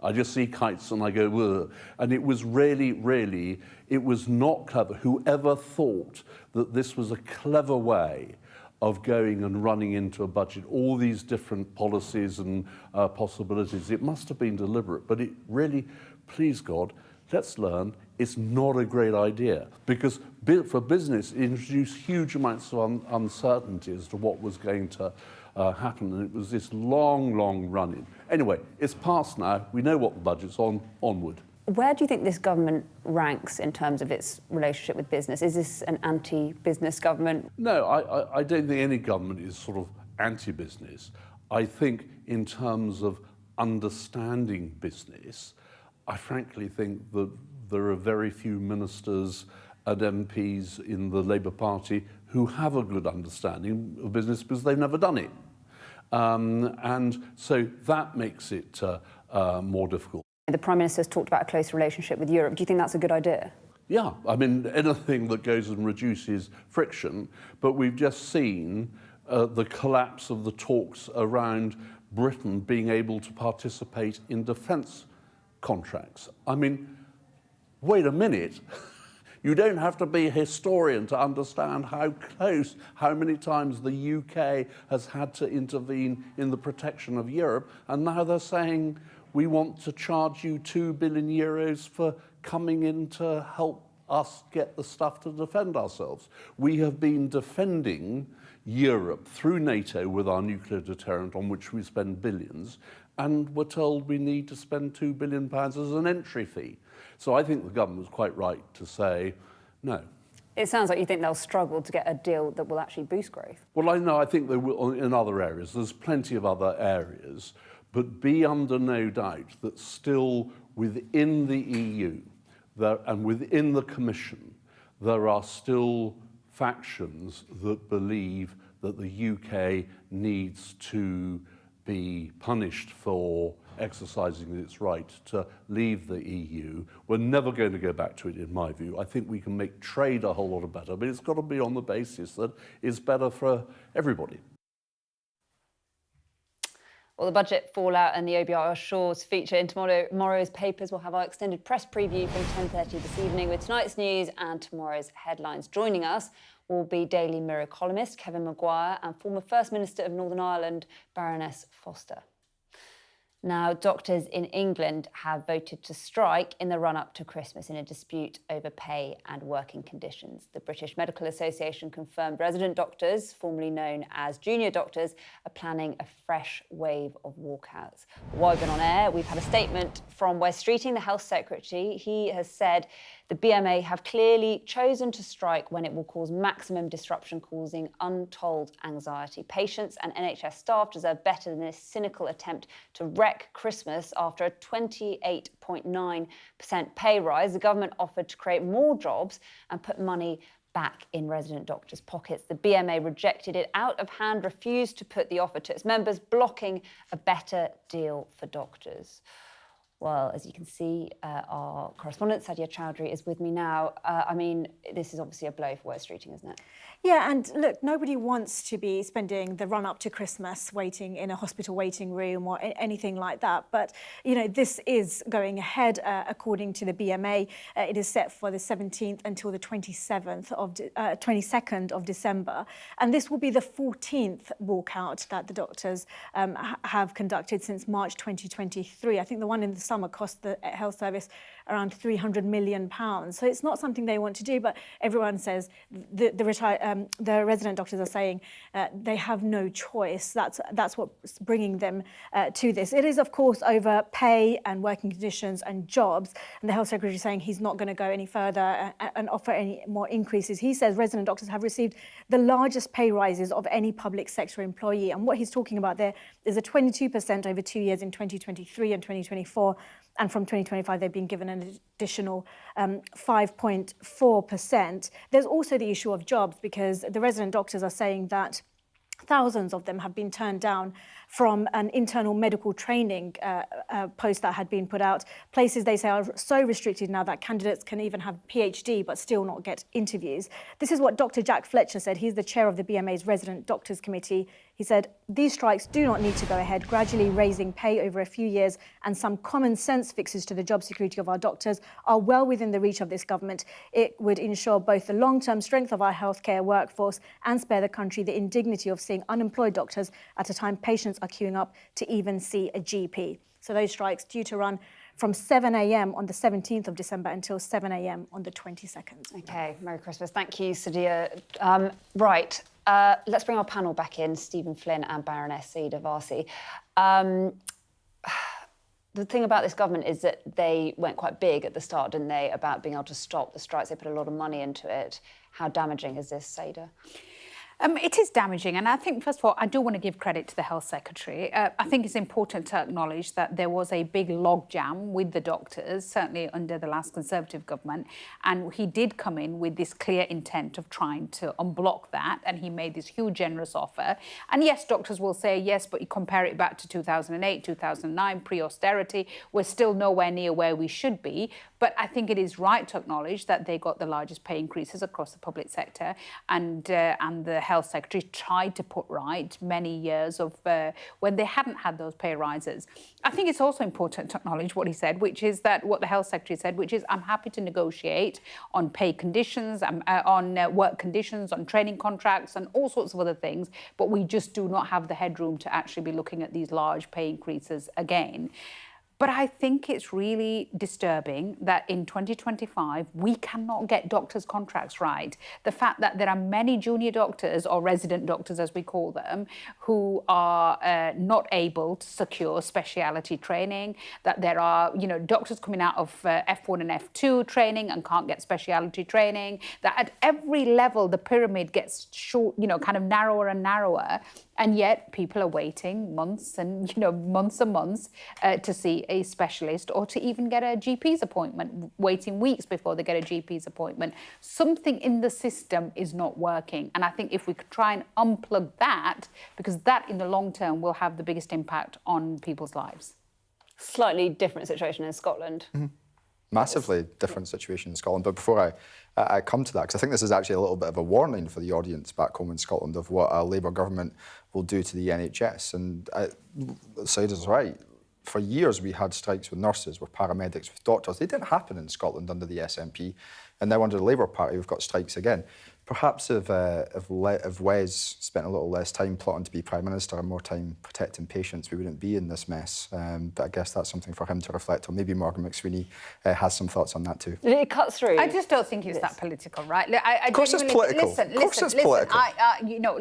I just see kites and I go, ugh. And it was really, it was not clever. Whoever thought that this was a clever way of going and running into a budget, all these different policies and possibilities, it must have been deliberate. But it really, please God, let's learn, it's not a great idea. Because for business, it introduced huge amounts of uncertainty as to what was going to happen, and it was this long run-in. Anyway, it's past now. We know what the budget's on. Onward.
Where do you think this government ranks in terms of its relationship with business? Is this an anti-business government?
No, I don't think any government is sort of anti-business. I think in terms of understanding business, I frankly think that there are very few ministers and MPs in the Labour Party who have a good understanding of business because they've never done it. And so that makes it more difficult.
The Prime Minister's talked about a close relationship with Europe. Do you think that's a good idea?
Yeah, I mean, anything that goes and reduces friction, but we've just seen the collapse of the talks around Britain being able to participate in defence contracts. I mean, wait a minute. You don't have to be a historian to understand how close, how many times the UK has had to intervene in the protection of Europe, and now they're saying we want to charge you €2 billion for coming in to help us get the stuff to defend ourselves. We have been defending Europe through NATO with our nuclear deterrent, on which we spend billions, and we're told we need to spend £2 billion as an entry fee. So I think the government was quite right to say no.
It sounds like you think they'll struggle to get a deal that will actually boost growth.
Well, I think they will in other areas. There's plenty of other areas, but be under no doubt that still within the EU and within the Commission, there are still factions that believe that the UK needs to be punished for exercising its right to leave the EU. We're never going to go back to it, in my view. I think we can make trade a whole lot better, but it's got to be on the basis that it's better for everybody.
Well, the budget fallout and the OBR are sure to feature in tomorrow's papers. We'll have our extended press preview from 10:30 this evening with tonight's news and tomorrow's headlines. Joining us will be Daily Mirror columnist Kevin Maguire and former First Minister of Northern Ireland, Baroness Foster. Now, doctors in England have voted to strike in the run-up to Christmas in a dispute over pay and working conditions. The British Medical Association confirmed resident doctors, formerly known as junior doctors, are planning a fresh wave of walkouts. While we've been on air, we've had a statement from Wes Streeting, the Health Secretary. He has said the BMA have clearly chosen to strike when it will cause maximum disruption, causing untold anxiety. Patients and NHS staff deserve better than this cynical attempt to wreck Christmas. After a 28.9% pay rise, the government offered to create more jobs and put money back in resident doctors' pockets. The BMA rejected it out of hand, refused to put the offer to its members, blocking a better deal for doctors. Well, as you can see, our correspondent, Sadia Chowdhury, is with me now. I mean, this is obviously a blow for Wes Streeting, isn't it?
Yeah, and look, nobody wants to be spending the run-up to Christmas waiting in a hospital waiting room or anything like that. But, you know, this is going ahead according to the BMA. It is set for the 17th until the 22nd of December. And this will be the 14th walkout that the doctors have conducted since March 2023. I think the one in the summer cost the health service around £300 million. So it's not something they want to do, but everyone says the resident doctors are saying they have no choice. That's what's bringing them to this. It is, of course, over pay and working conditions and jobs. And the health secretary is saying he's not going to go any further and offer any more increases. He says resident doctors have received the largest pay rises of any public sector employee. And what he's talking about there is a 22% over 2 years in 2023 and 2024. And from 2025, they've been given an additional 5.4%. There's also the issue of jobs, because the resident doctors are saying that thousands of them have been turned down from an internal medical training post that had been put out. Places, they say, are so restricted now that candidates can even have a PhD but still not get interviews. This is what Dr. Jack Fletcher said. He's the chair of the BMA's Resident Doctors Committee. He said, these strikes do not need to go ahead. Gradually raising pay over a few years and some common sense fixes to the job security of our doctors are well within the reach of this government. It would ensure both the long-term strength of our healthcare workforce and spare the country the indignity of seeing unemployed doctors at a time patients are queuing up to even see a GP. So those strikes due to run from 7 a.m. on the 17th of December until 7 a.m. on the 22nd.
OK, Merry Christmas. Thank you, Sadia. Right, let's bring our panel back in, Stephen Flynn and Baroness Saida Varsi. The thing about this government is that they went quite big at the start, didn't they, about being able to stop the strikes. They put a lot of money into it. How damaging is this, Saida?
It is damaging, and I think, first of all, I do want to give credit to the Health Secretary. I think it's important to acknowledge that there was a big logjam with the doctors, certainly under the last Conservative government, and he did come in with this clear intent of trying to unblock that, and he made this huge, generous offer. And yes, doctors will say yes, but you compare it back to 2008, 2009, pre-austerity, we're still nowhere near where we should be. But I think it is right to acknowledge that they got the largest pay increases across the public sector, and the Health Secretary tried to put right many years of when they hadn't had those pay rises. I think it's also important to acknowledge what he said, which is that what the Health Secretary said, which is I'm happy to negotiate on pay conditions, on work conditions, on training contracts and all sorts of other things, but we just do not have the headroom to actually be looking at these large pay increases again. But I think it's really disturbing that in 2025, we cannot get doctors' contracts right. The fact that there are many junior doctors, or resident doctors as we call them, who are not able to secure speciality training, that there are, doctors coming out of F1 and F2 training and can't get speciality training, that at every level the pyramid gets short, kind of narrower and narrower. And yet people are waiting months and months to see a specialist or to even get a GP's appointment, waiting weeks before they get a GP's appointment. Something in the system is not working. And I think if we could try and unplug that, because that in the long term will have the biggest impact on people's lives.
Slightly different situation in Scotland.
Mm-hmm. Massively different situation in Scotland. But before I come to that, because I think this is actually a little bit of a warning for the audience back home in Scotland of what a Labour government will do to the NHS. And Said is right. For years we had strikes with nurses, with paramedics, with doctors. They didn't happen in Scotland under the SNP. And now under the Labour Party we've got strikes again. Perhaps if Wes spent a little less time plotting to be Prime Minister and more time protecting patients, we wouldn't be in this mess. But I guess that's something for him to reflect on. Maybe Morgan McSweeney has some thoughts on that too.
It cuts through.
I just don't think it's that political, right?
Of course it's political.
Listen,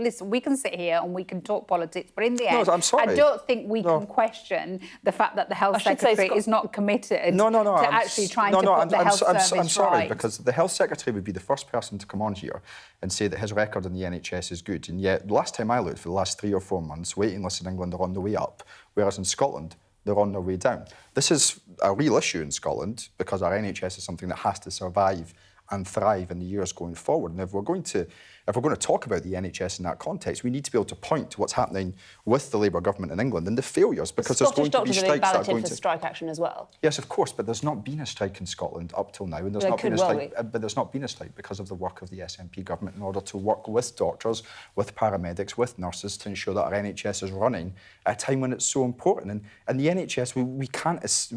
listen, we can sit here and we can talk politics, but in the end,
I'm sorry.
I don't think we can question the fact that the Health Secretary is not committed to actually trying to put the health service right.
I'm sorry, because the Health Secretary would be the first person to come on here and say that his record in the NHS is good. And yet, last time I looked, for the last 3 or 4 months, waiting lists in England are on the way up, whereas in Scotland, they're on their way down. This is a real issue in Scotland because our NHS is something that has to survive and thrive in the years going forward. And if we're going to talk about the NHS in that context, we need to be able to point to what's happening with the Labour government in England and the failures, because there's going to be strikes that are going to...
for strike action as well.
Yes, of course, but there's not been a strike in Scotland up till now, and there's not been a strike because of the work of the SNP government in order to work with doctors, with paramedics, with nurses to ensure that our NHS is running at a time when it's so important. And the NHS, we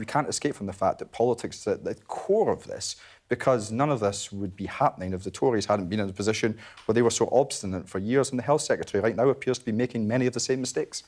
can't escape from the fact that politics is at the core of this, because none of this would be happening if the Tories hadn't been in a position where they were so obstinate for years, and the Health Secretary right now appears to be making many of the same mistakes.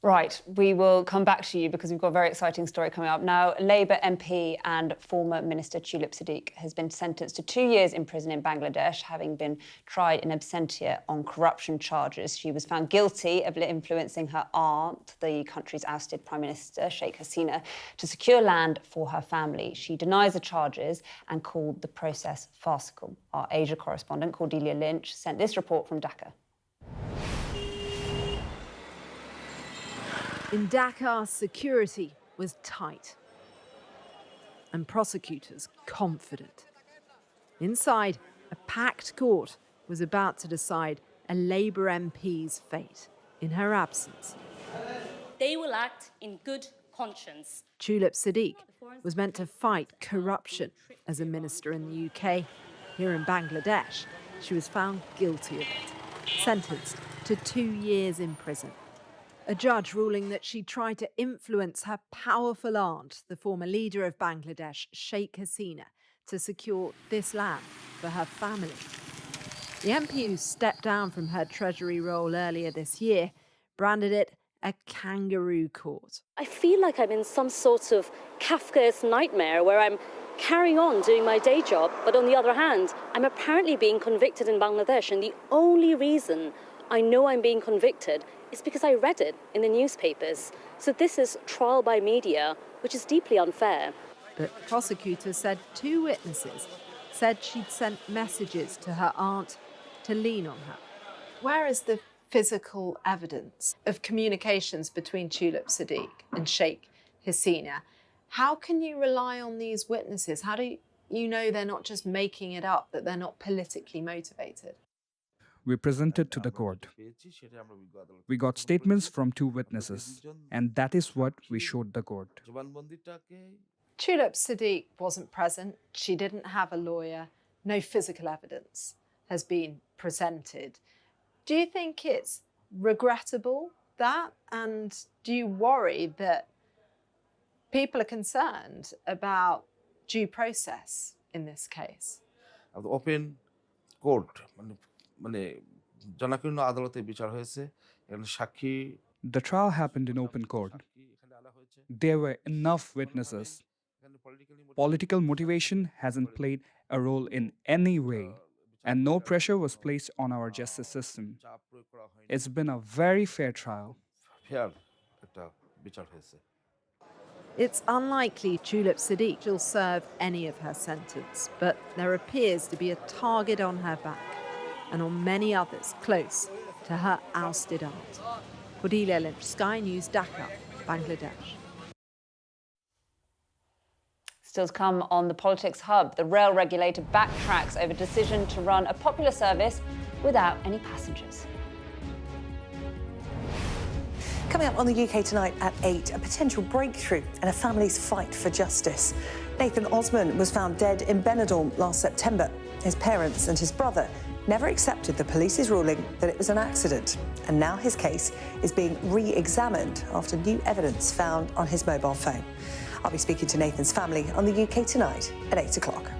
Right, we will come back to you because we've got a very exciting story coming up. Now, Labour MP and former Minister Tulip Siddiq has been sentenced to 2 years in prison in Bangladesh, having been tried in absentia on corruption charges. She was found guilty of influencing her aunt, the country's ousted Prime Minister, Sheikh Hasina, to secure land for her family. She denies the charges and called the process farcical. Our Asia correspondent, Cordelia Lynch, sent this report from Dhaka.
In Dhaka, security was tight and prosecutors confident. Inside, a packed court was about to decide a Labour MP's fate in her absence.
They will act in good conscience.
Tulip Siddiq was meant to fight corruption as a minister in the UK. Here in Bangladesh, she was found guilty of it, sentenced to 2 years in prison. A judge ruling that she tried to influence her powerful aunt, the former leader of Bangladesh, Sheikh Hasina, to secure this land for her family. The MP who stepped down from her Treasury role earlier this year branded it a kangaroo court.
I feel like I'm in some sort of Kafkaesque nightmare where I'm carrying on doing my day job, but on the other hand, I'm apparently being convicted in Bangladesh, and the only reason I know I'm being convicted is because I read it in the newspapers. So this is trial by media, which is deeply unfair.
But prosecutors said 2 witnesses said she'd sent messages to her aunt to lean on her.
Where is the physical evidence of communications between Tulip Siddiq and Sheikh Hasina? How can you rely on these witnesses? How do you know they're not just making it up, that they're not politically motivated?
We presented to the court. We got statements from 2 witnesses, and that is what we showed the court.
Tulip Siddiq wasn't present. She didn't have a lawyer. No physical evidence has been presented. Do you think it's regrettable, that? And do you worry that people are concerned about due process in this case?
Open court.
The trial happened in open court. there were enough witnesses. Political motivation hasn't played a role in any way, and no pressure was placed on our justice system. It's been a very fair trial.
It's unlikely Tulip Siddiq will serve any of her sentence, but there appears to be a target on her back and on many others close to her ousted aunt. Cordelia Lynch, Sky News, Dhaka, Bangladesh.
Still to come on the Politics Hub, the rail regulator backtracks over decision to run a popular service without any passengers.
Coming up on the UK Tonight at 8, a potential breakthrough and a family's fight for justice. Nathan Osman was found dead in Benidorm last September. His parents and his brother never accepted the police's ruling that it was an accident. And now his case is being re-examined after new evidence found on his mobile phone. I'll be speaking to Nathan's family on the UK Tonight at 8 o'clock.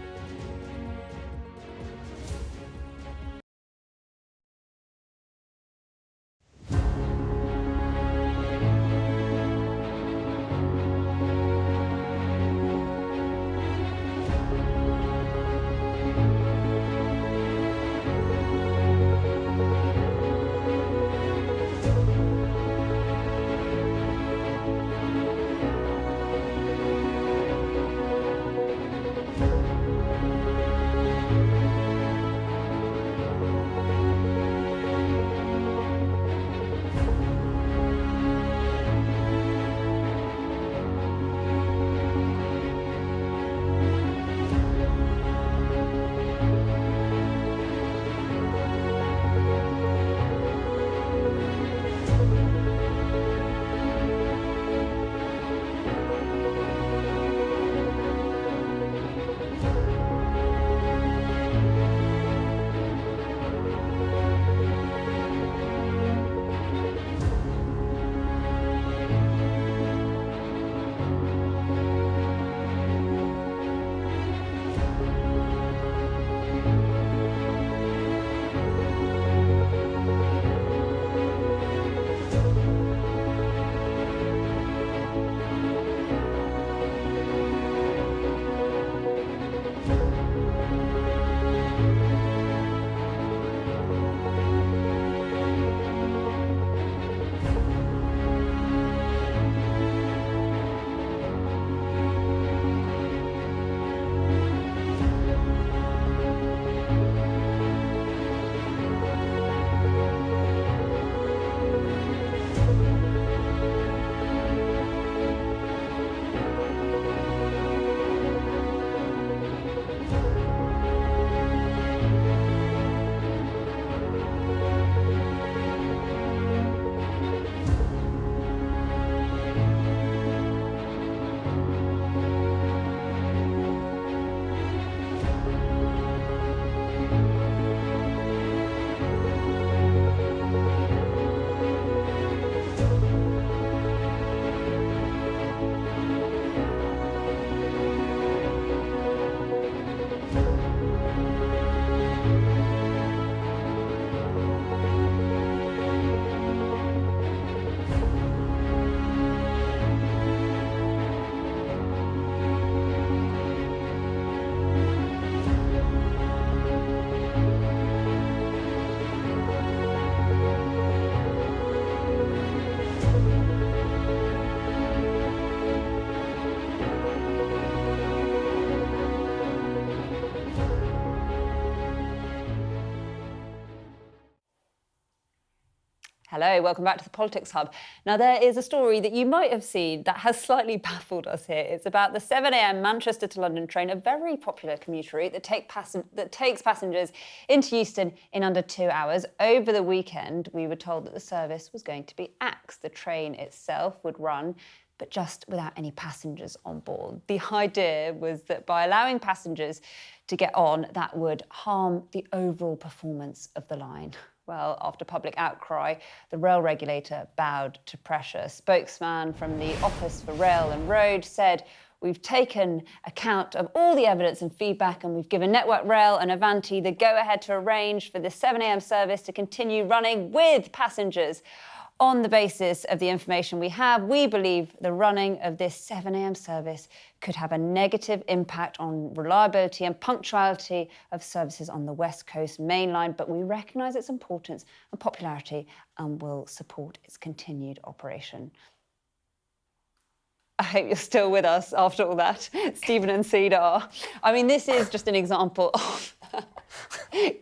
Hello, welcome back to the Politics Hub. Now, there is a story that you might have seen that has slightly baffled us here. It's about the 7 a.m. Manchester to London train, a very popular commuter route that takes passengers into Euston in under 2 hours. Over the weekend, we were told that the service was going to be axed. The train itself would run, but just without any passengers on board. The idea was that by allowing passengers to get on, that would harm the overall performance of the line. Well, after public outcry, the rail regulator bowed to pressure. A spokesman from the Office for Rail and Road said, "We've taken account of all the evidence and feedback, and we've given Network Rail and Avanti the go-ahead to arrange for the 7 a.m. service to continue running with passengers." On the basis of the information we have, we believe the running of this 7 a.m. service could have a negative impact on reliability and punctuality of services on the West Coast Main Line, but we recognise its importance and popularity and will support its continued operation. I hope you're still with us after all that, Stephen and Cedar. I mean, this is just an example of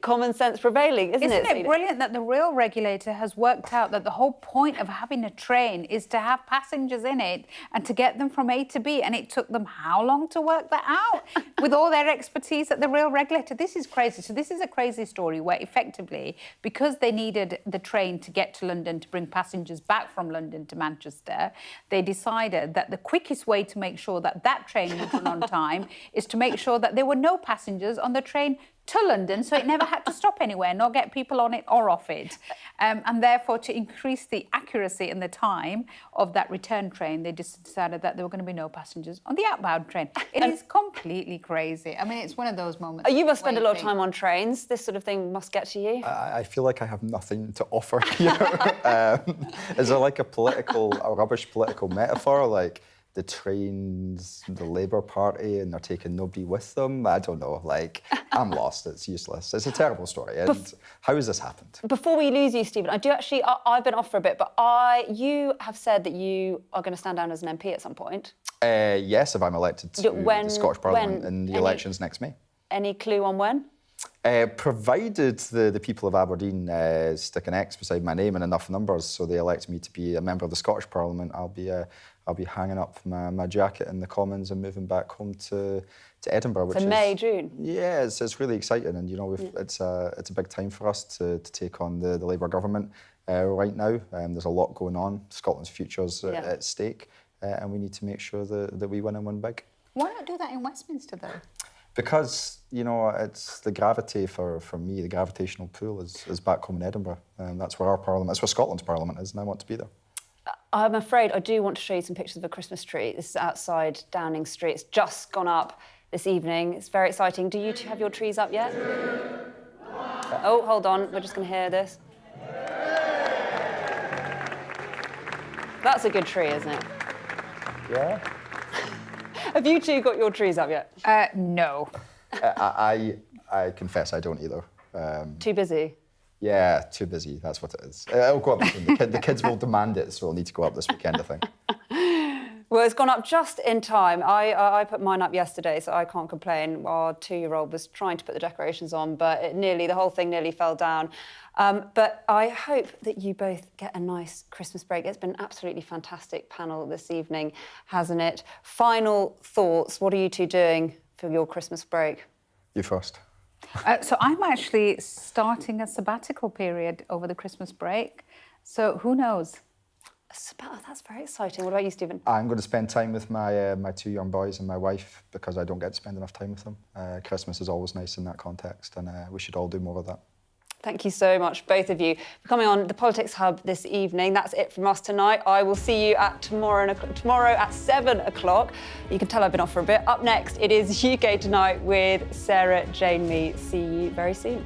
common sense prevailing, isn't it?
Isn't it brilliant that the rail regulator has worked out that the whole point of having a train is to have passengers in it and to get them from A to B? And it took them how long to work that out? With all their expertise at the rail regulator. This is crazy. So this is a crazy story where effectively, because they needed the train to get to London to bring passengers back from London to Manchester, they decided that the quickest way to make sure that that train would run on time is to make sure that there were no passengers on the train to London, so it never had to stop anywhere, nor get people on it or off it. And therefore, to increase the accuracy and the time of that return train, they just decided that there were going to be no passengers on the outbound train. It is completely crazy. I mean, it's one of those moments.
You must spend a lot of time on trains. This sort of thing must get to you.
I feel like I have nothing to offer here. Is there like a rubbish political metaphor, like the trains, the Labour Party, and they're taking nobody with them? I don't know. Like, I'm lost. It's useless. It's a terrible story. And how has this happened?
Before we lose you, Stephen, I do actually, I've been off for a bit, but you have said that you are going to stand down as an MP at some point.
Yes, if I'm elected to the Scottish Parliament in the elections next May.
Any clue on when?
Provided the people of Aberdeen stick an X beside my name in enough numbers so they elect me to be a member of the Scottish Parliament, I'll be hanging up my jacket in the Commons and moving back home to Edinburgh.
So May, June?
Yeah, it's really exciting, and you know it's a big time for us to take on the Labour government right now. There's a lot going on. Scotland's future's at stake, and we need to make sure that we win and win big.
Why not do that in Westminster, though?
Because, you know, it's the gravity for me, the gravitational pull is back home in Edinburgh. And that's where our parliament, that's where Scotland's parliament is, and I want to be there.
I'm afraid I do want to show you some pictures of a Christmas tree. This is outside Downing Street. It's just gone up this evening. It's very exciting. Do you two have your trees up yet? Oh, hold on. We're just going to hear this. That's a good tree, isn't it?
Yeah.
Have you two got your trees up yet?
No.
I confess I don't either.
Too busy?
Yeah, too busy. That's what it is. It'll go up soon. The kids will demand it, so it'll need to go up this weekend, I think.
Well, it's gone up just in time. I put mine up yesterday, so I can't complain. Our 2-year-old was trying to put the decorations on, but the whole thing nearly fell down. But I hope that you both get a nice Christmas break. It's been an absolutely fantastic panel this evening, hasn't it? Final thoughts. What are you two doing for your Christmas break?
You first.
So I'm actually starting a sabbatical period over the Christmas break. So who knows?
That's very exciting. What about you, Stephen?
I'm going to spend time with my 2 young boys and my wife because I don't get to spend enough time with them. Christmas is always nice in that context, and we should all do more of that.
Thank you so much, both of you, for coming on the Politics Hub this evening. That's it from us tonight. I will see you tomorrow at 7 o'clock. You can tell I've been off for a bit. Up next, it is UK Tonight with Sarah Jane Mee. See you very soon.